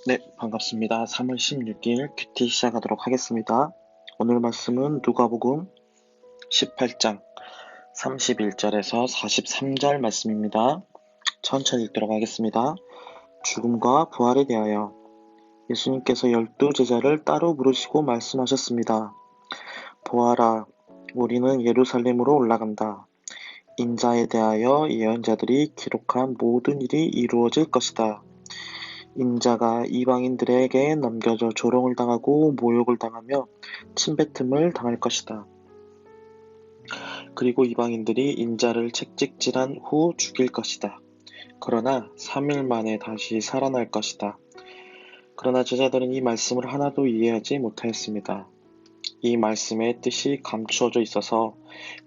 네, 반갑습니다. 3월 16일 큐티 시작하도록 하겠습니다. 오늘 말씀은 누가복음 18장 31절에서 43절 말씀입니다. 천천히 읽도록 하겠습니다. 죽음과 부활에 대하여 예수님께서 12제자를 따로 부르시고 말씀하셨습니다. 보아라, 우리는 예루살렘으로 올라간다. 인자에 대하여 예언자들이 기록한 모든 일이 이루어질 것이다. 인자가 이방인들에게 넘겨져 조롱을 당하고 모욕을 당하며 침뱉음을 당할 것이다. 그리고 이방인들이 인자를 채찍질한 후 죽일 것이다. 그러나 3일 만에 다시 살아날 것이다. 그러나 제자들은 이 말씀을 하나도 이해하지 못하였습니다. 이 말씀의 뜻이 감추어져 있어서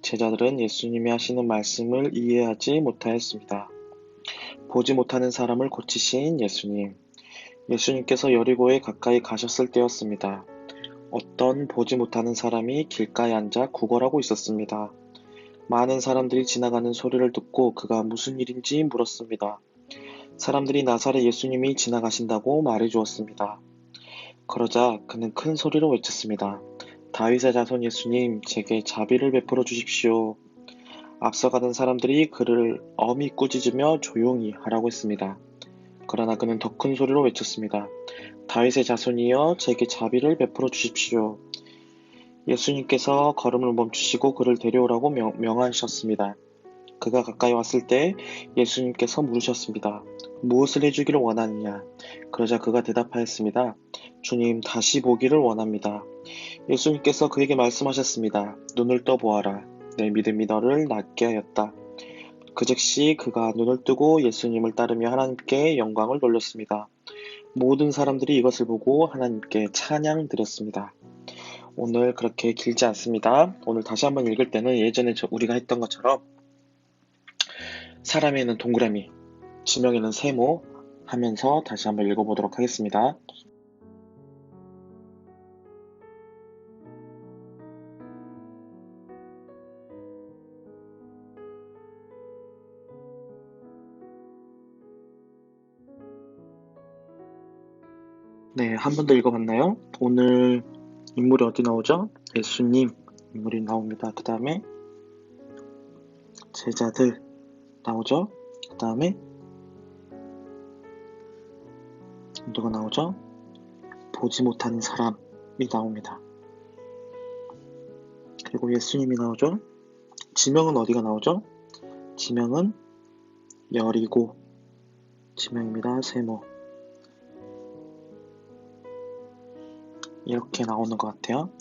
제자들은 예수님이 하시는 말씀을 이해하지 못하였습니다. 보지 못하는 사람을 고치신 예수님. 예수님께서 여리고에 가까이 가셨을 때였습니다. 어떤 보지 못하는 사람이 길가에 앉아 구걸하고 있었습니다. 많은 사람들이 지나가는 소리를 듣고 그가 무슨 일인지 물었습니다. 사람들이 나사렛 예수님이 지나가신다고 말해 주었습니다. 그러자 그는 큰 소리로 외쳤습니다. 다윗의 자손 예수님, 제게 자비를 베풀어 주십시오. 앞서가던 사람들이 그를 엄히 꾸짖으며 조용히 하라고 했습니다. 그러나 그는 더 큰 소리로 외쳤습니다. 다윗의 자손이여, 제게 자비를 베풀어 주십시오. 예수님께서 걸음을 멈추시고 그를 데려오라고 명하셨습니다. 그가 가까이 왔을 때 예수님께서 물으셨습니다. 무엇을 해주기를 원하느냐? 그러자 그가 대답하였습니다. 주님, 다시 보기를 원합니다. 예수님께서 그에게 말씀하셨습니다. 눈을 떠보아라. 내 믿음이 너를 낫게 하였다. 그 즉시 그가 눈을 뜨고 예수님을 따르며 하나님께 영광을 돌렸습니다. 모든 사람들이 이것을 보고 하나님께 찬양 드렸습니다. 오늘 그렇게 길지 않습니다. 오늘 다시 한번 읽을 때는 예전에 우리가 했던 것처럼 사람에는 동그라미, 지명에는 세모 하면서 다시 한번 읽어보도록 하겠습니다. 네, 한 번 더 읽어봤나요? 오늘 인물이 어디 나오죠? 예수님 인물이 나옵니다. 그 다음에 제자들 나오죠? 그 다음에 누가 나오죠? 보지 못하는 사람이 나옵니다. 그리고 예수님이 나오죠? 지명은 어디가 나오죠? 지명은 여리고 지명입니다. 세모. 이렇게 나오는 것 같아요.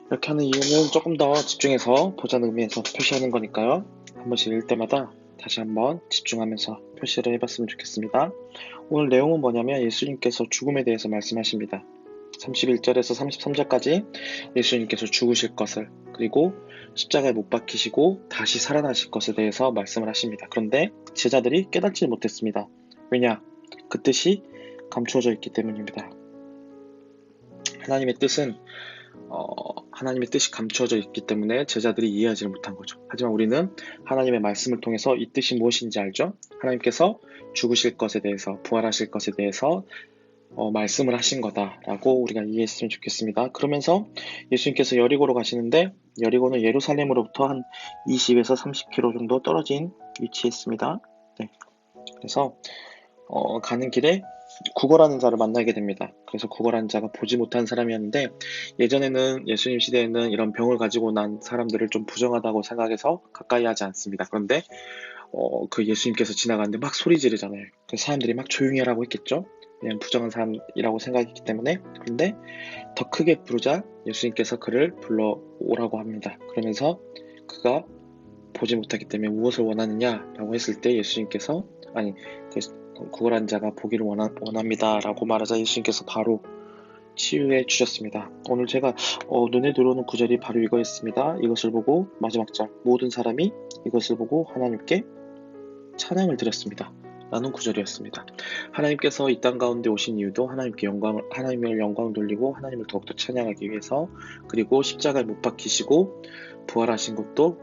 이렇게 하는 이유는 조금 더 집중해서 보자는 의미에서 표시하는 거니까요. 한 번씩 읽을 때마다 다시 한번 집중하면서 표시를 해봤으면 좋겠습니다. 오늘 내용은 뭐냐면 예수님께서 죽음에 대해서 말씀하십니다. 31절에서 33절까지 예수님께서 죽으실 것을, 그리고 십자가에 못 박히시고 다시 살아나실 것에 대해서 말씀을 하십니다. 그런데 제자들이 깨닫지 못했습니다. 왜냐? 그 뜻이 감추어져 있기 때문입니다. 하나님의 뜻이 감추어져 있기 때문에 제자들이 이해하지 못한 거죠. 하지만 우리는 하나님의 말씀을 통해서 이 뜻이 무엇인지 알죠? 하나님께서 죽으실 것에 대해서, 부활하실 것에 대해서 말씀을 하신 거다라고 우리가 이해했으면 좋겠습니다. 그러면서 예수님께서 여리고로 가시는데, 여리고는 예루살렘으로부터 한 20에서 30km 정도 떨어진 위치에 있습니다. 네. 그래서 가는 길에 구걸하는 자를 만나게 됩니다. 그래서 구걸하는 자가 보지 못한 사람이었는데, 예전에는 예수님 시대에는 이런 병을 가지고 난 사람들을 좀 부정하다고 생각해서 가까이 하지 않습니다. 그런데 그 예수님께서 지나가는데 막 소리 지르잖아요. 그래서 사람들이 막 조용히 하라고 했겠죠. 그냥 부정한 사람이라고 생각했기 때문에. 그런데 더 크게 부르자 예수님께서 그를 불러오라고 합니다. 그러면서 그가 보지 못하기 때문에 무엇을 원하느냐라고 했을 때 예수님께서 구걸한 자가 보기를 원합니다 라고 말하자 예수님께서 바로 치유해 주셨습니다. 오늘 제가 눈에 들어오는 구절이 바로 이거였습니다. 이것을 보고, 마지막 절, 모든 사람이 이것을 보고 하나님께 찬양을 드렸습니다 라는 구절이었습니다. 하나님께서 이 땅 가운데 오신 이유도 하나님을 영광 돌리고 하나님을 더욱더 찬양하기 위해서, 그리고 십자가에 못 박히시고 부활하신 것도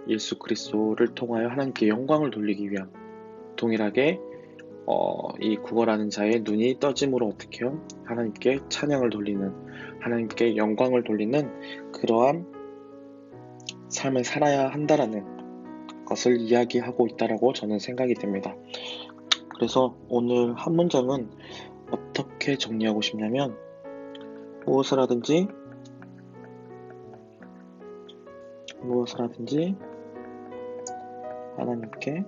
예수 그리스도를 통하여 하나님께 영광을 돌리기 위함, 동일하게 이 국어라는 자의 눈이 떠짐으로 어떻게 해요? 하나님께 찬양을 돌리는, 하나님께 영광을 돌리는 그러한 삶을 살아야 한다라는 것을 이야기하고 있다라고 저는 생각이 됩니다. 그래서 오늘 한 문장은 어떻게 정리하고 싶냐면, 무엇을 하든지 하나님께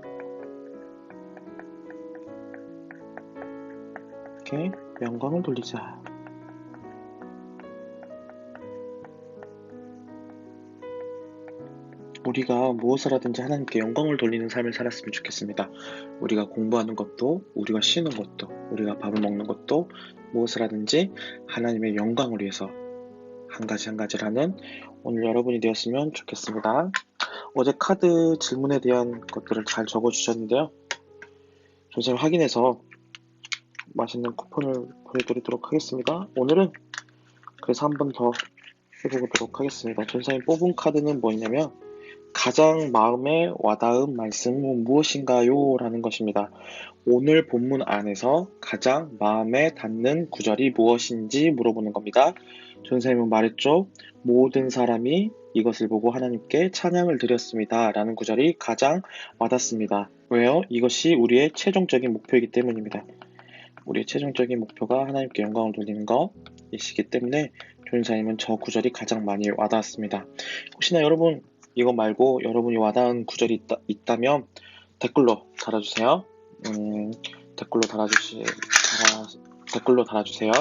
이렇게 영광을 돌리자. 우리가 무엇을 하든지 하나님께 영광을 돌리는 삶을 살았으면 좋겠습니다. 우리가 공부하는 것도, 우리가 쉬는 것도, 우리가 밥을 먹는 것도 무엇을 하든지 하나님의 영광을 위해서 한 가지 한 가지를 하는 오늘 여러분이 되었으면 좋겠습니다. 어제 카드 질문에 대한 것들을 잘 적어주셨는데요. 선생님 확인해서 맛있는 쿠폰을 보내드리도록 하겠습니다. 오늘은 그래서 한 번 더 해보도록 하겠습니다. 전사님 뽑은 카드는 뭐냐면 가장 마음에 와닿은 말씀은 무엇인가요? 라는 것입니다. 오늘 본문 안에서 가장 마음에 닿는 구절이 무엇인지 물어보는 겁니다. 전사님은 말했죠. 모든 사람이 이것을 보고 하나님께 찬양을 드렸습니다. 라는 구절이 가장 와닿습니다. 왜요? 이것이 우리의 최종적인 목표이기 때문입니다. 우리의 최종적인 목표가 하나님께 영광을 돌리는 것이시기 때문에 전사님은 저 구절이 가장 많이 와닿았습니다. 혹시나 여러분 이거 말고 여러분이 와닿은 구절이 있다면 댓글로 달아주세요. 댓글로 달아주세요.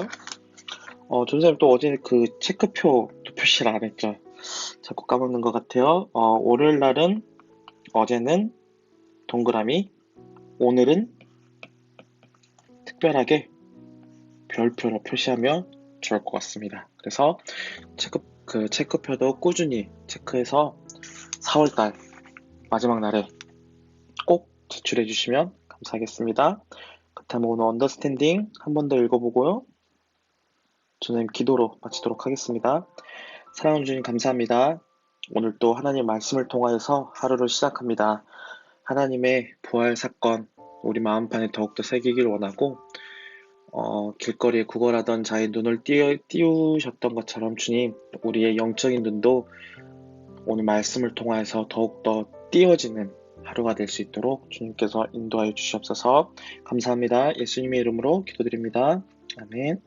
전사님 또 어제 그 체크표 또 표시를 안 했죠. 자꾸 까먹는 것 같아요. 월요일 날은 어제는 동그라미, 오늘은 특별하게 별표로 표시하면 좋을 것 같습니다. 그래서 체크표도 꾸준히 체크해서 4월달 마지막 날에 꼭 제출해 주시면 감사하겠습니다. 그렇다면 오늘 언더스탠딩 한 번 더 읽어보고요. 저는 기도로 마치도록 하겠습니다. 사랑하는 주님 감사합니다. 오늘 또 하나님 말씀을 통하여서 하루를 시작합니다. 하나님의 부활 사건 우리 마음판에 더욱더 새기길 원하고 길거리에 구걸하던 자의 눈을 띄우셨던 것처럼 주님 우리의 영적인 눈도 오늘 말씀을 통하여서 더욱더 띄어지는 하루가 될 수 있도록 주님께서 인도하여 주시옵소서. 감사합니다. 예수님의 이름으로 기도드립니다. 아멘.